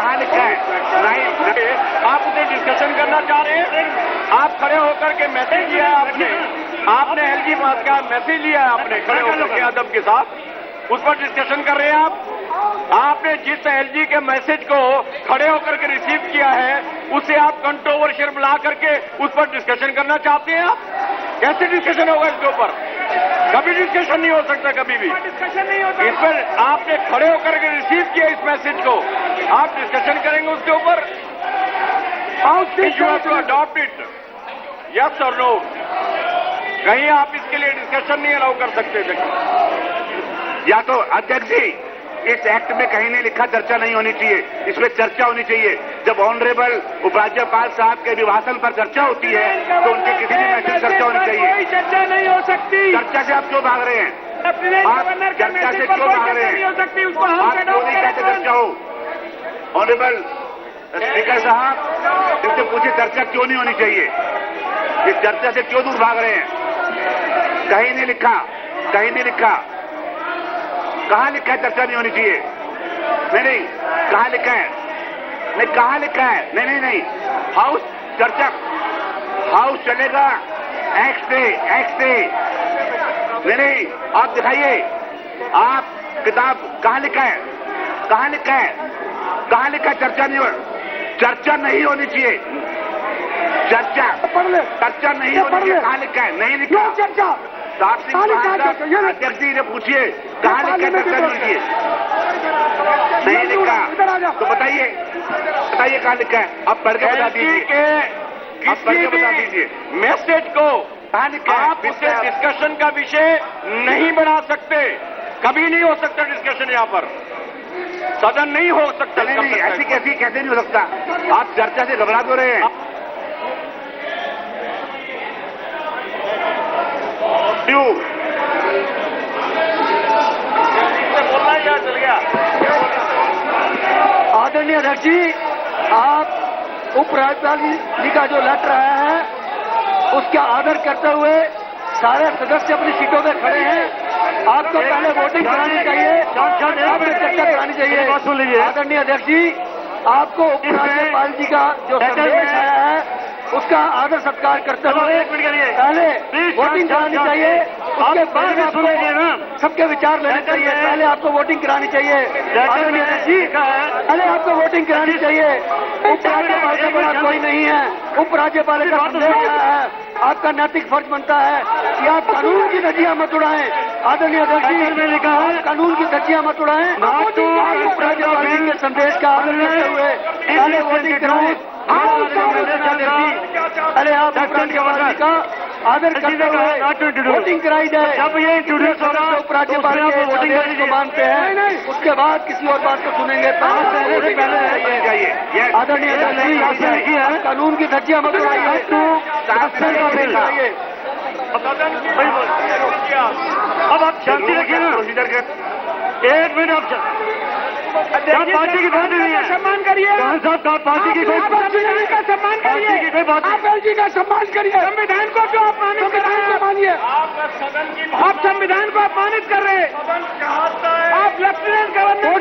कहाँ लिखा है? नहीं, आप उसे डिस्कशन करना चाह रहे हैं? आप खड़े होकर के मैसेज लिया है आपने एलजी पास का मैसेज लिया है आपने खड़े होकर के अदब के साथ, उस पर डिस्कशन कर रहे हैं आप। आपने जिस एलजी के मैसेज को खड़े होकर के रिसीव किया है उसे आप कंट्रोवर्शियल बुला करके उस पर डिस्कशन करना चाहते हैं आप? कैसे डिस्कशन होगा इसके ऊपर? कभी डिस्कशन नहीं हो सकता, कभी भी डिस्कशन नहीं होता। इस पर आपने खड़े होकर के रिसीव किया इस मैसेज को, आप डिस्कशन करेंगे उसके ऊपर? You have to adopt it, yes और नो। कहीं आप इसके लिए डिस्कशन नहीं अलाउ कर सकते थे। या तो अध्यक्ष जी, इस एक्ट में कहीं नहीं लिखा चर्चा नहीं होनी चाहिए, इसमें चर्चा होनी चाहिए। जब ऑनरेबल उपराज्यपाल साहब के अभिभाषण पर चर्चा होती है तो उनके किसी भी मैसेज चर्चा होनी चाहिए। कोई चर्चा नहीं हो सकती। चर्चा से आप क्यों भाग रहे हैं? आप चर्चा से क्यों भाग रहे हैं? आप क्यों नहीं कहते चर्चा हो? ऑनरेबल स्पीकर साहब, इससे पूछे चर्चा क्यों नहीं होनी चाहिए? इस चर्चा से क्यों दूर भाग रहे हैं? कहीं नहीं लिखा, कहीं नहीं लिखा। कहाँ लिखा है चर्चा नहीं होनी चाहिए? नहीं, कहाँ लिखा है? नहीं, कहाँ लिखा है? नहीं, हाउस चर्चा, हाउस चलेगा एक्ट से। नहीं, आप दिखाइए, आप किताब कहाँ लिखा है? कहाँ लिखा है? कहाँ लिखा है चर्चा नहीं होनी चाहिए? चर्चा नहीं होनी चाहिए, कहाँ लिखा है? नहीं लिखा। चर्चा अध्यक्ष जी ने पूछिए कहाँ लिखा चर्चा नहीं चाहिए? नहीं लिखा तो बताइए कहाँ लिखा है? आप पढ़ के बता दीजिए। आप पढ़ के बता दीजिए मैसेज को कहाँ लिखा है? आप उसे डिस्कशन का विषय नहीं बना सकते, कभी नहीं हो सकता डिस्कशन यहाँ पर, सदन नहीं हो सकता। नहीं, ऐसी कैसे नहीं हो सकता? आप चर्चा से घबरा क्यों रहे हैं? आदरणीय अध्यक्ष जी, आप उपराज्यपाल जी का जो लेटर आया है उसका आदर करते हुए सारे सदस्य अपनी सीटों पर खड़े हैं। आपको पहले वोटिंग करानी चाहिए, चर्चा करानी चाहिए। आदरणीय अध्यक्ष जी, आपको उपराज्यपाल जी का जो संदेश आया है उसका आदर सत्कार करते हुए पहले वोटिंग करानी चाहिए, उसके बाद आपको सबके विचार लेने चाहिए। पहले आपको वोटिंग करानी चाहिए। आदरणीय अध्यक्ष जी, पहले आपको वोटिंग करानी चाहिए। उपराज्यपाल से बड़ा कोई नहीं है। उपराज्यपाल का संदेश आया है, आपका नैतिक फर्ज बनता है कि आप कानून की धज्जियां मत उड़ाएं। आदरणीय अध्यक्ष जी ने लिखा है कानून की धज्जियां मत उड़ाएं। उपराज्यपाल जी के संदेश का आदर करते हुए पहले वोटिंग कराएं। अरे आप उपराज्यपाल जी का आदर करते हुए वोटिंग कराई जाए। जब ये इंट्रोड्यूस होगा उपराज्यपाल को वोटिंग करने को मानते हैं, उसके बाद किसी और बात को सुनेंगे। आदरणीय अध्यक्ष जी, कानून की धज्जियां मत उड़ाइए। अब आप शांति रखिए ना, प्रोसीजर के 1 मिनट। आप पार्टी की बात नहीं है, सम्मान करिए। साहब पार्टी की कोई का सम्मान करिए, आप एलजी का सम्मान करिए। संविधान को क्यों अपमानित कर रहे हैं? मानिए, आप संविधान को अपमानित कर रहे हैं। आप लेफ्टिनेंट गवर्नर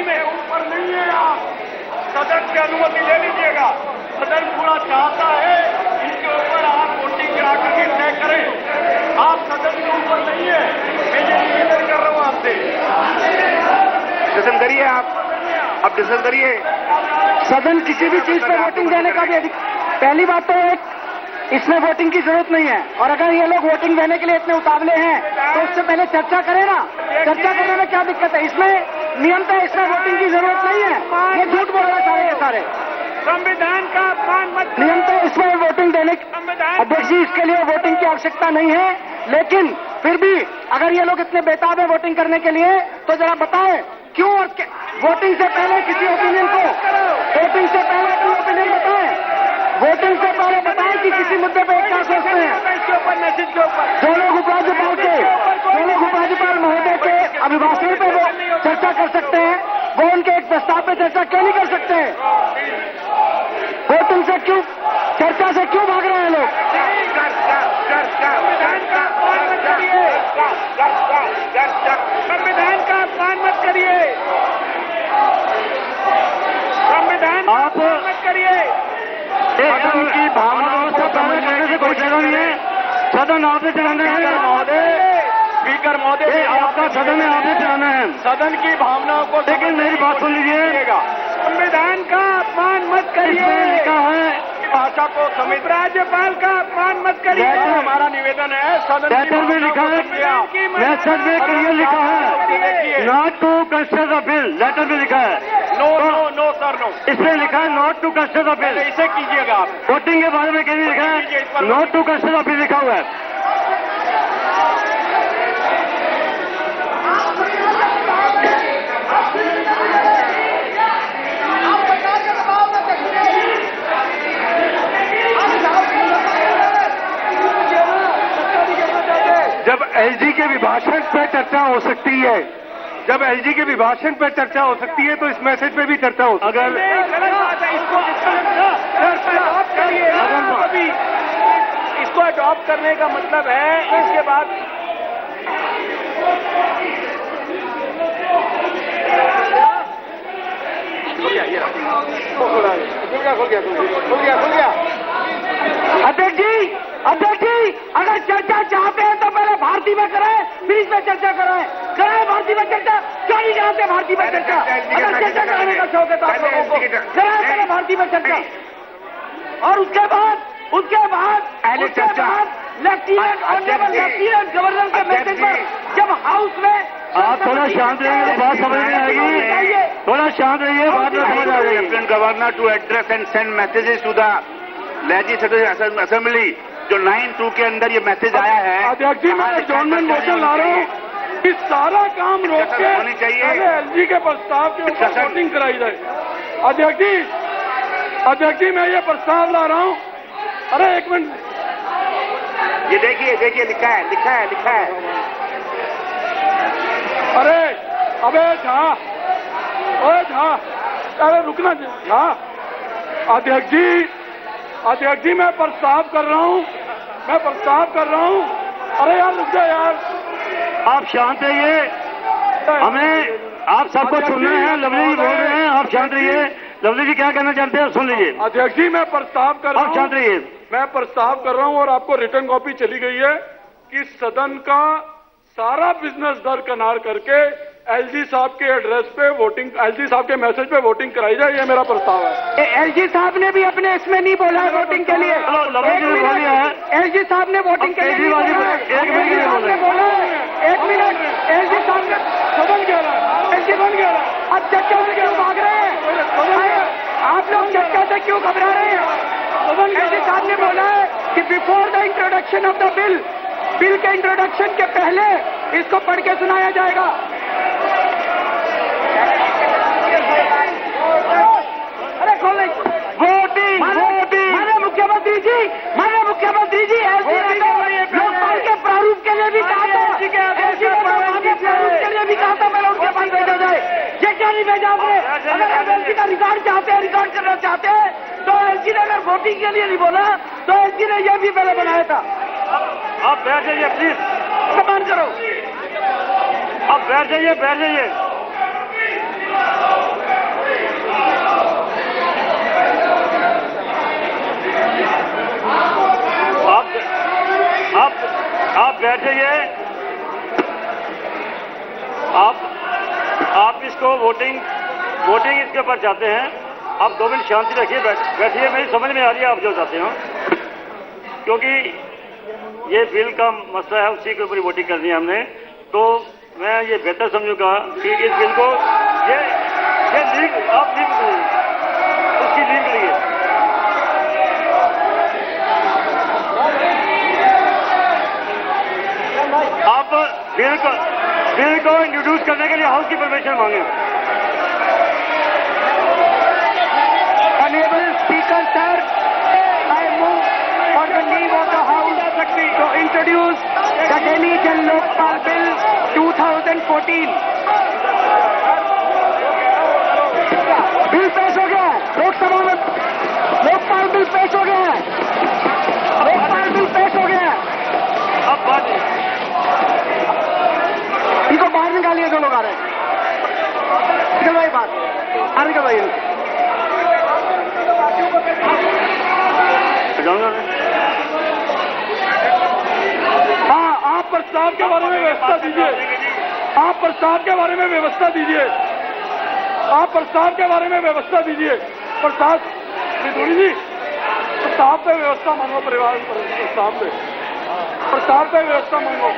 में ऊपर नहीं है। आप सदन की अनुमति ले लीजिएगा। सदन पूरा चाहता है इसके ऊपर आप वोटिंग करा करके तय करें। आप सदन के ऊपर नहीं है, मैं ये निवेदन कर रहा हूँ आपसे। डिस्कशन करिए, आप डिस्कशन करिए। सदन किसी भी चीज पर वोटिंग देने का भी पहली बात तो इसमें वोटिंग की जरूरत नहीं है। और अगर ये लोग वोटिंग देने के लिए इतने उतावले हैं तो उससे पहले चर्चा करें ना। चर्चा करने में क्या दिक्कत है? इसमें नियमतः इसमें वोटिंग की जरूरत नहीं है। ये झूठ बोल रहे हैं सारे के सारे। संविधान का अपमान मत। नियमतः इसमें वोटिंग देने अध्यक्ष जी, इसके लिए वोटिंग की आवश्यकता नहीं है। लेकिन फिर भी अगर ये लोग इतने बेताब है वोटिंग करने के लिए तो जरा बताएं क्यों। और वोटिंग से पहले किसी ओपिनियन को, वोटिंग से पहले अपनी ओपिनियन बताएं। वोटिंग से पहले बताएं कि किसी मुद्दे पर क्या सोचते हैं। जो लोग उपराज्यपाल महोदय के अभिभाषण पर वो चर्चा कर सकते हैं, वो उनके एक प्रस्ताव पर चर्चा क्यों नहीं कर सकते हैं? वोटिंग से क्यों, चर्चा से क्यों भाग रहे हैं लोग? संविधान का अपमान मत करिए। आप मत करिए। सदन की भावना व्यवस्था पैदा करने से कोई जगह नहीं है। सदन आपने चलाना है महोदय। स्पीकर महोदय, आपका सदन है, आपने चलाना है। सदन की भावनाओं को लेकिन मेरी बात सुन लीजिए, संविधान का अपमान मत करिए। इसमें लिखा है भाषा को समझ, राज्यपाल का अपमान मत करिए। हमारा निवेदन है सदन लेटर में लिखा है, मैसेज में क्लियर लिखा है not to consider the bill. Letter में लिखा है no no no sir no. इसमें लिखा है not to consider the bill. इसे कीजिएगा आप। वोटिंग के बारे में कहीं लिखा है not to consider the bill लिखा हुआ है। जब एलजी के विभाषण पर चर्चा हो सकती है, जब एलजी के विभाषण पर चर्चा हो सकती है तो इस मैसेज पे भी चर्चा हो सकती है। इसको अडॉप्ट करने का मतलब है इसके बाद अध्यक्ष जी अगर चर्चा चाहते हैं तो पहले भारतीय में करें, फिर इसमें चर्चा कराएं भारतीय में चर्चा। क्यों नहीं कराते भारतीय में चर्चा? अगर चर्चा कराने का शौक है तो आप लोगों को कराएं पहले भारतीय में चर्चा, और उसके बाद लेफ्टिनेंट गवर्नर के मैसेज पर जब हाउस में आप थोड़ा शांत रहिए तो बात समझ में आएगी। थोड़ा शांत रहिए, बात में समझ आ जाएगी। Lieutenant governor to address and send messages to the legislative assembly. जो 9(2) के अंदर ये मैसेज आया है। अध्यक्ष जी, मैं एडजॉर्नमेंट मोशन ला रहा हूँ कि सारा काम रोक के होनी चाहिए। एलजी के प्रस्ताव के ऊपर वोटिंग कराई जाए। अध्यक्ष जी मैं ये प्रस्ताव ला रहा हूँ। अरे एक मिनट, ये देखिए लिखा है। अरे अबे झा, ओए झा, अरे रुकना झा। अध्यक्ष जी मैं प्रस्ताव कर रहा हूँ। अरे यार रुक जाओ यार, आप शांत रहिए, हमें आप सबको सुनना है। लवली जी बोल रहे हैं, आप शांत रहिए। लवली जी क्या कहना चाहते हैं सुन लीजिए। अध्यक्ष जी मैं प्रस्ताव कर रहा हूँ, आप शांत रहिए। मैं प्रस्ताव कर रहा हूँ और आपको रिटर्न कॉपी चली गई है कि सदन का सारा बिजनेस दरकिनार करके एलजी साहब के एड्रेस पे वोटिंग, एलजी साहब के मैसेज पे वोटिंग कराई जाए। ये मेरा प्रस्ताव है। एलजी साहब ने भी अपने इसमें नहीं बोला है वोटिंग के लिए। एलजी साहब ने वोटिंग के लिए बोला। एक मिनट, एलजी साहब ने सदन कह रहा है, एलजी बन गया। अब चर्चा से क्यों भाग रहे हैं आप लोग? चर्चा से क्यों घबरा रहे हैं? एलजी साहब ने बोला है कि before the introduction of the bill के इंट्रोडक्शन के पहले इसको पढ़ के सुनाया जाएगा। अरे खोल वोटिंग। माननीय मुख्यमंत्री जी, लोकपाल के प्रारूप के लिए भी कहा था, प्रारूप के लिए भी कहा था पहले उनके पास भेजा जाए। ये क्या नहीं भेजा आपने? अगर एलजी का रिकॉर्ड करना चाहते हैं तो एलजी ने अगर वोटिंग के लिए नहीं बोला तो एलजी ने यह भी पहले बनाया था। आप बैठ जाइए प्लीज, सम्मान करो। आप बैठ जाइए। आप बैठ जाइए। आप इसको वोटिंग इसके ऊपर चाहते हैं। आप 2 मिनट शांति रखिए, बैठिए। मेरी समझ में आ रही है आप जो चाहते हो, क्योंकि ये बिल का मसला है, उसी के ऊपर वोटिंग करनी है हमने। तो मैं ये बेहतर समझूंगा कि इस बिल को ये लीक उसकी लीक लिए आप बिल को इंट्रोड्यूस करने के लिए हाउस की परमिशन मांगे। Honorable Speaker, sir, I move for the leave of the House to introduce the Delhi Jal Lokpal Bill 2014. Bill पेश हो गया है लोकसभा में। लोकपाल बिल पेश हो गया है। अब बात इनको बाहर निकालिए, जो लोग आ रहे हैं। निकलवाइए बात, निकलवाइए। हाँ, आप प्रस्ताव के बारे में व्यवस्था दीजिए। आप प्रस्ताव के बारे में व्यवस्था दीजिए। आप प्रस्ताव के बारे में व्यवस्था दीजिए। प्रस्ताव जी, प्रस्ताव पे व्यवस्था मांगो। परिवार प्रस्ताव पे व्यवस्था मांगो।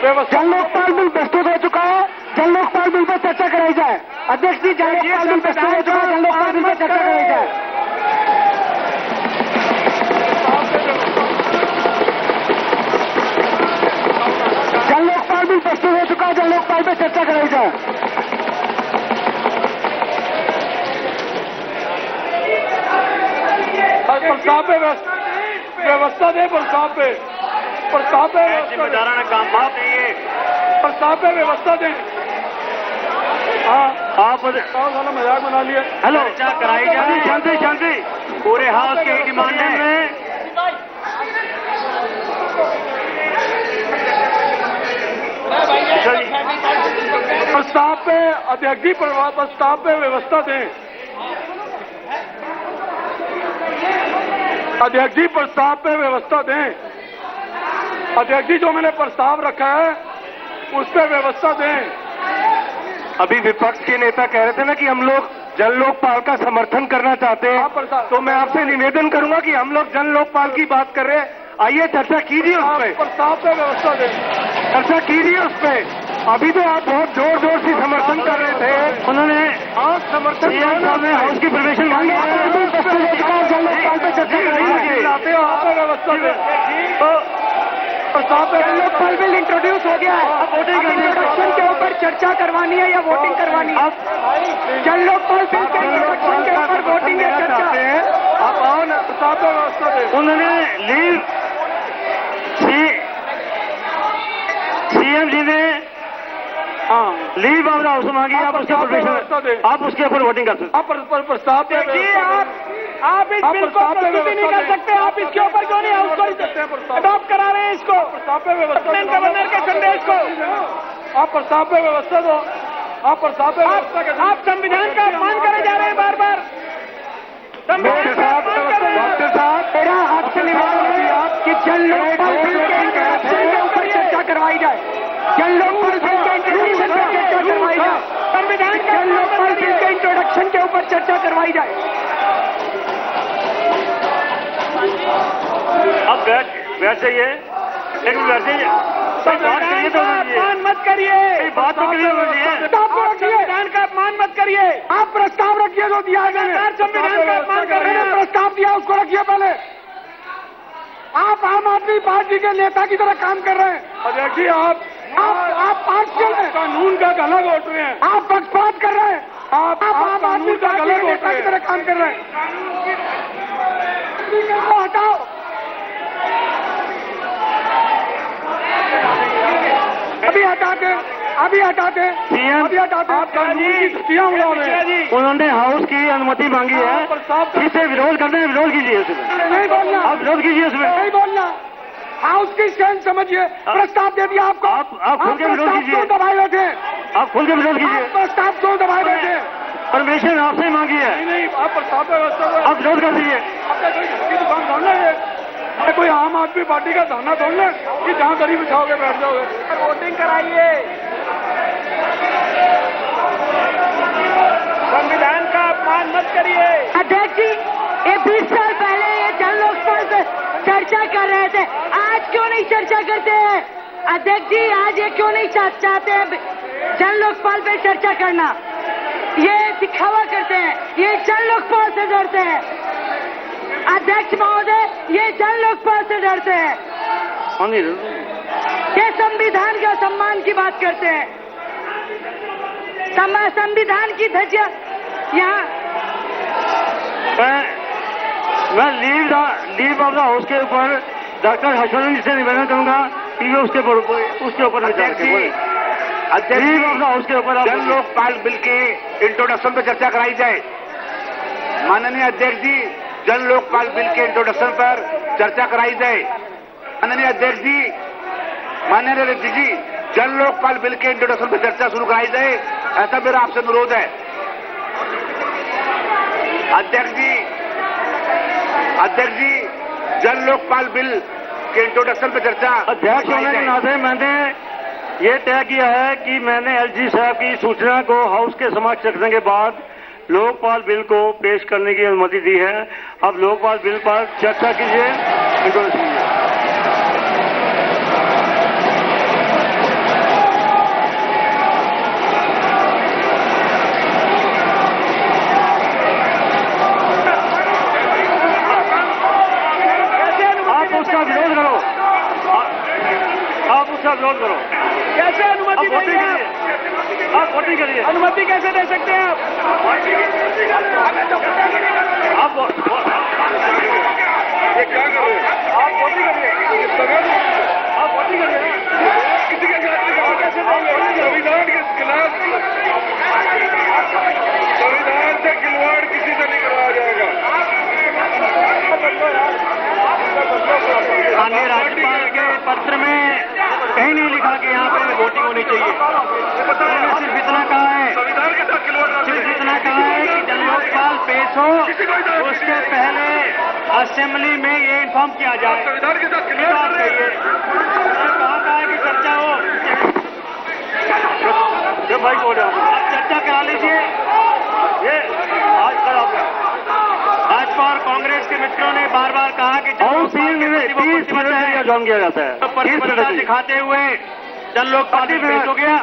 व्यवस्था जन लोकपाल बिल प्रस्तुत हो चुका है, जन लोकपाल बिल पर चर्चा कराई जाए। अध्यक्ष जी, जन लोकपाल बिल प्रस्तुत हो चुका है, जन लोकपाल बिल पर चर्चा कराई जाए। जन लोकपाल बिल प्रस्तुत हो चुका है, जन लोकपाल पर चर्चा कराई जाए। प्रस्ताव पे व्यवस्था दे। प्रस्ताव पे जिम्मेदाराना काम बात नहीं है। प्रस्ताव पे व्यवस्था दें। हाँ, आप वाला मजाक बना लिया। हेलो, चर्चा कराई जाए। शांति शांति, पूरे हाउस की डिमांड है। प्रस्ताव पे अध्यक्ष जी, प्रस्ताव पे व्यवस्था दें। अध्यक्ष जी, प्रस्ताव पे व्यवस्था दें। अध्यक्ष जी, जो मैंने प्रस्ताव रखा है उस पर व्यवस्था दें। अभी विपक्ष के नेता कह रहे थे ना कि हम लोग जन लोकपाल का समर्थन करना चाहते हैं, तो मैं आपसे निवेदन करूंगा कि हम लोग जन लोकपाल की बात कर रहे हैं, आइए चर्चा कीजिए उस पर। प्रस्ताव पे व्यवस्था दें। चर्चा कीजिए उस पर। अभी तो आप बहुत जोर जोर से समर्थन कर रहे थे। उन्होंने समर्थन हाउस की परमिशन मांगी है। जन लोकपाल पर चर्चा कराई लाते हो, आप पे व्यवस्था दें। प्रस्ताव पे जन लोकपाल बिल इंट्रोड्यूस हो गया है। अब इंट्रोडक्शन के ऊपर चर्चा करवानी है या वोटिंग करवानी है? जन लोकपाल बिल के इंट्रोडक्शन के ऊपर वोटिंग या चर्चा? आप आओ ना, प्रस्ताव पे व्यवस्था दें। उन्होंने सीएम जी ने लीव ऑफ द हाउस मांगी। आप उसके आप उसके ऊपर वोटिंग कर सकते। आप प्रस्ताव पे आप इस बिल को प्रस्तुति नहीं कर सकते। आप इसके ऊपर क्यों नहीं हाउस को अडॉप्ट करा रहे हैं इसको? प्रस्ताव पे व्यवस्था दो। गवर्नर के संदेश को आप प्रस्ताव पे व्यवस्था दो। आप प्रस्ताव पे आप संविधान का अपमान करे जा रहे हैं बार बार। डॉक्टर साहब, मेरा आपसे निवेदन है कि जन लोकपाल बिल के इंट्रोडक्शन के ऊपर चर्चा करवाई जाए। जन लोकपाल बिल के इंट्रोडक्शन पर चर्चा करवाई जाए। संविधान का जन लोकपाल बिल के इंट्रोडक्शन के ऊपर चर्चा करवाई जाए। अब वैसे ही है, लेकिन वैसे ही बात करिए तो अपमान मत करिए। बात तो क्लियर होनी है। संविधान का अपमान मत करिए। आप प्रस्ताव रखिए जो दिया गया। संविधान का अपमान कर रहे हैं। प्रस्ताव दिया उसको रखिए पहले। आप आम आदमी पार्टी के नेता की तरह काम कर रहे हैं। अध्यक्ष जी, आप पार्शियल हैं। कानून का गला घोट रहे हैं। आप पक्षपात कर रहे हैं। आप आम आदमी का पार्टी गला के घोट नेता रहे की हैं। तरह काम कर रहे हैं। को हटाओ। अभी हटाते, अभी हटाते, अभी हटाते। आप कानून की धज्जियां उड़ा रहे हैं। उन्होंने हाउस की अनुमति मांगी है। जिससे विरोध करते हैं, विरोध कीजिए उसमें। नहीं बोलना, आप विरोध कीजिए उसमें। नहीं बोलना। हाउस की स्टैंड समझिए। प्रस्ताव दे दिया आपको। आप खुल के विरोध कीजिए। क्यों दबाए बैठे? आप खुल के विरोध कीजिए। प्रस्ताव क्यों दबाए बैठे? परमिशन आपसे ही मांगी है। नहीं, आप प्रस्ताव पे व्यवस्था दो। आप विरोध कर दीजिए। आपका कोई घर की दुकान खोलना है? कोई आम आदमी पार्टी का धरना खोलना है कि जहाँ गरीब बिछाओगे बैठ जाओगे? वोटिंग कराइए। संविधान का अपमान मत करिए। अध्यक्ष जी, ये 20 साल पहले ये जन लोकपाल पर चर्चा कर रहे थे, आज क्यों नहीं चर्चा करते हैं? अध्यक्ष जी, आज ये क्यों नहीं चाहते हैं जन लोकपाल पर चर्चा करना? ये दिखावा करते हैं, ये जन लोकपाल से डरते हैं। अध्यक्ष महोदय, ये जन लोकपाल से डरते हैं। ये संविधान का सम्मान की बात करते हैं। संविधान की धज्जियां यहाँ। मैं लीव ऑफ द हाउस के ऊपर डॉक्टर हर्षवर्धन जी से निवेदन करूंगा कि वो उसके ऊपर विचार करें। लीव ऑफ द हाउस के ऊपर जन लोकपाल बिल के इंट्रोडक्शन पर चर्चा कराई जाए। माननीय अध्यक्ष जी, जन लोकपाल बिल के इंट्रोडक्शन पर चर्चा कराई जाए। माननीय अध्यक्ष जी, माननीय अध्यक्ष जी, जन लोकपाल बिल के इंट्रोडक्शन पर चर्चा शुरू कराई जाए, ऐसा मेरा आपसे अनुरोध है। अध्यक्ष जी, अध्यक्ष जी, जन लोकपाल बिल के इंट्रोडक्शन पे चर्चा। अध्यक्ष होने के नाते मैंने ये तय किया है कि मैंने एलजी साहब की सूचना को हाउस के समक्ष रखने के बाद लोकपाल बिल को पेश करने की अनुमति दी है। अब लोकपाल बिल पर चर्चा कीजिए, इंट्रोडक्शन कीजिए। आप उसका विरोध करो। कैसे अनुमति देंगे आप वोटिंग करिए। अनुमति कैसे दे सकते हैं आप? आप ये क्या कर रहे हैं? आप वोटिंग करिए। आप वोटिंग करिए। किसी के साथ कैसे संविधान के खिलाफ, संविधान से खिलवाड़ किसी से नहीं कराया जाएगा। माननीय राज्यपाल के पत्र में कहीं नहीं लिखा कि यहाँ पे वोटिंग होनी चाहिए। मैंने सिर्फ इतना कहा है, संविधान के साथ खिलवाड़ सिर्फ इतना कहा है कि जन लोकपाल पेश हो, उसके पहले असेंबली में ये इन्फॉर्म किया जाए। संविधान के साथ ये बात कहिए। कहा है कि चर्चा हो। जब भाई बोल रहा हूँ, आप चर्चा करा लीजिए। ये आज कल आप भाजपा और कांग्रेस के मित्रों ने बार बार कहा कि ज्वाइन किया जाता है। दिखाते हुए जन लोकपाल पेश हो गया।